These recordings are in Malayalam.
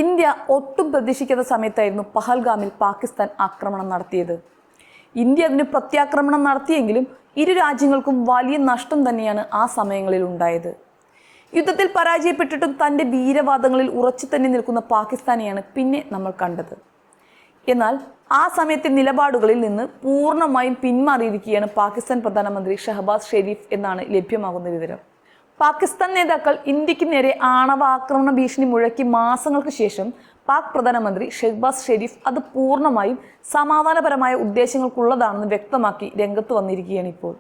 ഇന്ത്യ ഒട്ടും പ്രതീക്ഷിക്കാത്ത സമയത്തായിരുന്നു പഹൽഗാമിൽ പാകിസ്ഥാൻ ആക്രമണം നടത്തിയത്. ഇന്ത്യ അതിന് പ്രത്യാക്രമണം നടത്തിയെങ്കിലും ഇരു രാജ്യങ്ങൾക്കും വലിയ നഷ്ടം തന്നെയാണ് ആ സമയങ്ങളിൽ ഉണ്ടായത്. യുദ്ധത്തിൽ പരാജയപ്പെട്ടിട്ടും തൻ്റെ വീരവാദങ്ങളിൽ ഉറച്ചു തന്നെ നിൽക്കുന്ന പാകിസ്ഥാനെയാണ് പിന്നെ നമ്മൾ കണ്ടത്. എന്നാൽ ആ സമയത്തെ നിലപാടുകളിൽ നിന്ന് പൂർണ്ണമായും പിന്മാറിയിരിക്കുകയാണ് പാകിസ്ഥാൻ പ്രധാനമന്ത്രി ഷഹബാസ് ഷെരീഫ് എന്നാണ് ലഭ്യമാകുന്ന വിവരം. പാകിസ്ഥാൻ നേതാക്കൾ ഇന്ത്യക്ക് നേരെ ആണവ ആക്രമണ ഭീഷണി മുഴക്കി മാസങ്ങൾക്ക് ശേഷം പാക് പ്രധാനമന്ത്രി ഷഹബാസ് ഷെരീഫ് അത് പൂർണ്ണമായും സമാധാനപരമായ ഉദ്ദേശങ്ങൾക്കുള്ളതാണെന്ന് വ്യക്തമാക്കി രംഗത്ത് വന്നിരിക്കുകയാണ് ഇപ്പോൾ.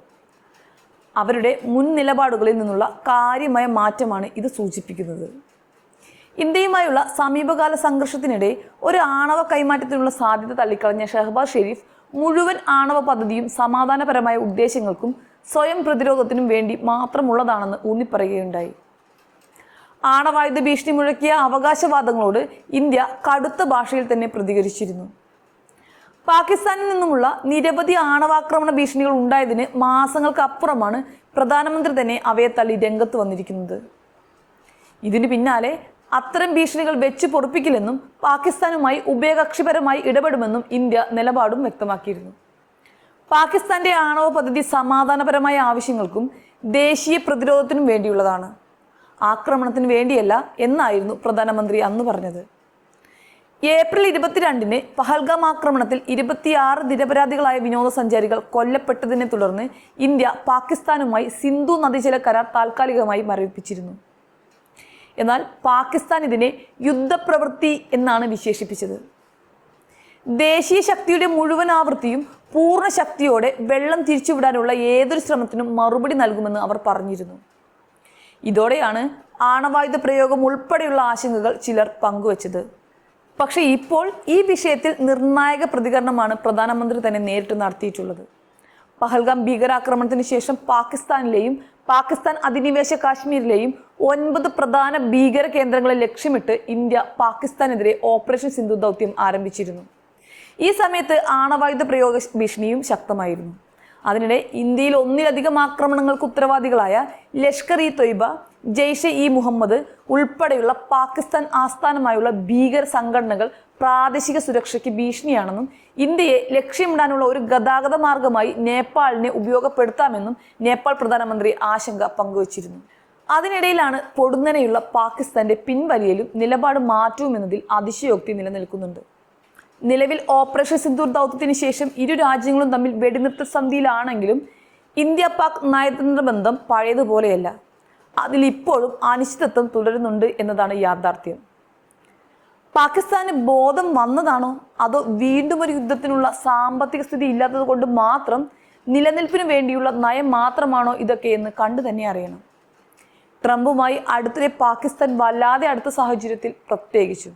അവരുടെ മുൻ നിലപാടുകളിൽ നിന്നുള്ള കാര്യമായ മാറ്റമാണ് ഇത് സൂചിപ്പിക്കുന്നത്. ഇന്ത്യയുമായുള്ള സമീപകാല സംഘർഷത്തിനിടെ ഒരു ആണവ കൈമാറ്റത്തിനുള്ള സാധ്യത തള്ളിക്കളഞ്ഞ ഷഹബാസ് ഷെരീഫ് മുഴുവൻ ആണവ പദ്ധതിയും സമാധാനപരമായ ഉദ്ദേശങ്ങൾക്കും സ്വയം പ്രതിരോധത്തിനും വേണ്ടി മാത്രമുള്ളതാണെന്ന് ഊന്നിപ്പറയുകയുണ്ടായി. ആണവായുധ ഭീഷണി മുഴക്കിയ അവകാശവാദങ്ങളോട് ഇന്ത്യ കടുത്ത ഭാഷയിൽ തന്നെ പ്രതികരിച്ചിരുന്നു. പാകിസ്ഥാനിൽ നിന്നുമുള്ള നിരവധി ആണവാക്രമണ ഭീഷണികൾ ഉണ്ടായതിന് മാസങ്ങൾക്കപ്പുറമാണ് പ്രധാനമന്ത്രി തന്നെ അവയെ തള്ളി രംഗത്ത് വന്നിരിക്കുന്നത്. ഇതിന് പിന്നാലെ അത്തരം ഭീഷണികൾ വെച്ച് പൊറുപ്പിക്കില്ലെന്നും പാകിസ്ഥാനുമായി ഉഭയകക്ഷിപരമായി ഇടപെടുമെന്നും ഇന്ത്യ നിലപാടും വ്യക്തമാക്കിയിരുന്നു. പാകിസ്ഥാന്റെ ആണവ പദ്ധതി സമാധാനപരമായ ആവശ്യങ്ങൾക്കും ദേശീയ പ്രതിരോധത്തിനും വേണ്ടിയുള്ളതാണ്, ആക്രമണത്തിന് വേണ്ടിയല്ല എന്നായിരുന്നു പ്രധാനമന്ത്രി അന്ന് പറഞ്ഞത്. ഏപ്രിൽ 22-ന് പഹൽഗാം ആക്രമണത്തിൽ 26 നിരപരാധികളായ വിനോദസഞ്ചാരികൾ കൊല്ലപ്പെട്ടതിനെ തുടർന്ന് ഇന്ത്യ പാകിസ്ഥാനുമായി സിന്ധു നദീജല കരാർ താൽക്കാലികമായി മരവിപ്പിച്ചിരുന്നു. എന്നാൽ പാകിസ്ഥാൻ ഇതിനെ യുദ്ധപ്രവൃത്തി എന്നാണ് വിശേഷിപ്പിച്ചത്. ദേശീയ ശക്തിയുടെ മുഴുവൻ ആവൃത്തിയും പൂർണ്ണ ശക്തിയോടെ വെള്ളം തിരിച്ചുവിടാനുള്ള ഏതൊരു ശ്രമത്തിനും മറുപടി നൽകുമെന്ന് അവർ പറഞ്ഞിരുന്നു. ഇതോടെയാണ് ആണവായുധ പ്രയോഗം ഉൾപ്പെടെയുള്ള ആശങ്കകൾ ചിലർ പങ്കുവച്ചത്. പക്ഷേ ഇപ്പോൾ ഈ വിഷയത്തിൽ നിർണായക പ്രതികരണമാണ് പ്രധാനമന്ത്രി തന്നെ നേരിട്ട് നടത്തിയിട്ടുള്ളത്. പഹൽഗാം ഭീകരാക്രമണത്തിന് ശേഷം പാകിസ്ഥാനിലെയും പാകിസ്ഥാൻ അധിനിവേശ കാശ്മീരിലെയും 9 പ്രധാന ഭീകര കേന്ദ്രങ്ങളെ ലക്ഷ്യമിട്ട് ഇന്ത്യ പാകിസ്ഥാനെതിരെ ഓപ്പറേഷൻ സിന്ധു ദൗത്യം ആരംഭിച്ചിരുന്നു. ഈ സമയത്ത് ആണവായുധ പ്രയോഗ ഭീഷണിയും ശക്തമായിരുന്നു. അതിനിടെ ഇന്ത്യയിൽ ഒന്നിലധികം ആക്രമണങ്ങൾക്ക് ഉത്തരവാദികളായ ലഷ്കർ ഇ തൊയ്ബ, ജെയ്ഷെ ഇ മുഹമ്മദ് ഉൾപ്പെടെയുള്ള പാകിസ്ഥാൻ ആസ്ഥാനമായുള്ള ഭീകര സംഘടനകൾ പ്രാദേശിക സുരക്ഷയ്ക്ക് ഭീഷണിയാണെന്നും ഇന്ത്യയെ ലക്ഷ്യമിടാനുള്ള ഒരു ഗതാഗത മാർഗമായി നേപ്പാളിനെ ഉപയോഗപ്പെടുത്താമെന്നും നേപ്പാൾ പ്രധാനമന്ത്രി ആശങ്ക പങ്കുവച്ചിരുന്നു. അതിനിടയിലാണ് പൊടുന്നനെയുള്ള പാകിസ്ഥാന്റെ പിൻവലിയലും നിലപാട് മാറ്റവുമെന്നതിൽ അതിശയോക്തി നിലനിൽക്കുന്നുണ്ട്. നിലവിൽ ഓപ്പറേഷൻ സിന്ദൂർ ദൗത്യത്തിന് ശേഷം ഇരു രാജ്യങ്ങളും തമ്മിൽ വെടിനിർത്തൽ സന്ധിയിലാണെങ്കിലും ഇന്ത്യ പാക് നയതന്ത്ര ബന്ധം പഴയതുപോലെയല്ല. അതിൽ ഇപ്പോഴും അനിശ്ചിതത്വം തുടരുന്നുണ്ട് എന്നതാണ് യാഥാർത്ഥ്യം. പാകിസ്ഥാന് ബോധം വന്നതാണോ, അതോ വീണ്ടും ഒരു യുദ്ധത്തിനുള്ള സാമ്പത്തിക സ്ഥിതി ഇല്ലാത്തത് കൊണ്ട് മാത്രം നിലനിൽപ്പിന് വേണ്ടിയുള്ള നയം മാത്രമാണോ ഇതൊക്കെ എന്ന് കണ്ടു തന്നെ അറിയണം. ട്രംപുമായി അടുത്തിടെ പാകിസ്ഥാൻ വല്ലാതെ അടുത്ത സാഹചര്യത്തിൽ പ്രത്യേകിച്ചു.